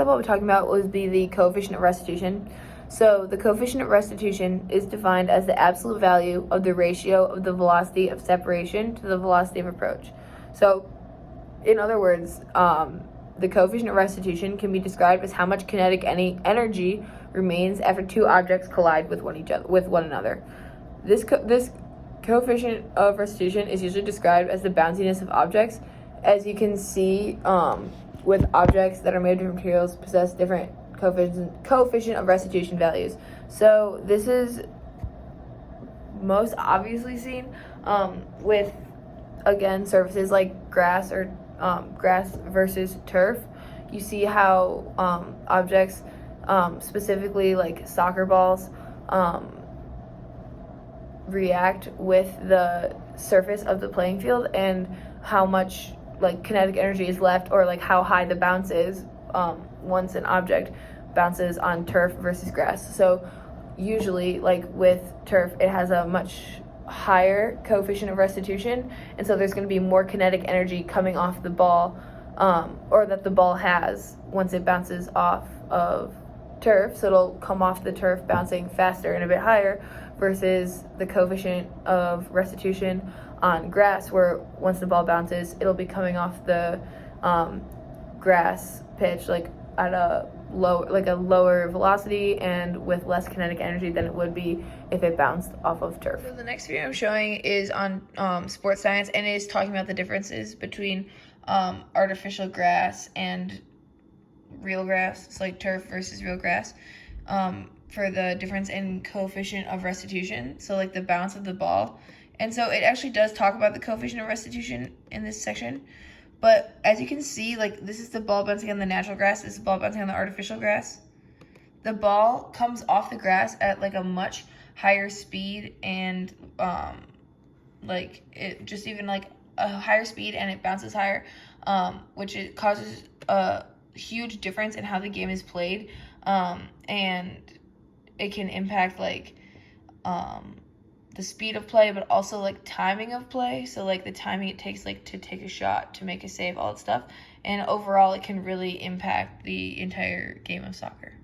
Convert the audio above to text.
up I'll be talking about would be the coefficient of restitution. So the coefficient of restitution is defined as the absolute value of the ratio of the velocity of separation to the velocity of approach. So, in other words, the coefficient of restitution can be described as how much kinetic energy remains after two objects collide with one another. This coefficient of restitution is usually described as the bounciness of objects. As you can see, with objects that are made of different materials possess different coefficient of restitution values. So this is most obviously seen with, again, surfaces like grass or grass versus turf. You see how objects, specifically like soccer balls, react with the surface of the playing field and how much like kinetic energy is left, or like how high the bounce is once an object bounces on turf versus grass. So usually, like with turf, it has a much higher coefficient of restitution, and so there's going to be more kinetic energy coming off the ball, or that the ball has once it bounces off of turf, so it'll come off the turf bouncing faster and a bit higher, versus the coefficient of restitution on grass, where once the ball bounces, it'll be coming off the grass pitch like at a lower velocity and with less kinetic energy than it would be if it bounced off of turf. So the next video I'm showing is on sports science, and it is talking about the differences between artificial grass and real grass. It's like turf versus real grass, for the difference in coefficient of restitution, so like the bounce of the ball. And so it actually does talk about the coefficient of restitution in this section. But as you can see, like this is the ball bouncing on the natural grass, this is the ball bouncing on the artificial grass. The ball comes off the grass at like a much higher speed, and like it just even like a higher speed, and it bounces higher, which it causes a huge difference in how the game is played, and it can impact like the speed of play, but also like timing of play. So like the timing it takes like to take a shot, to make a save, all that stuff. And overall, it can really impact the entire game of soccer.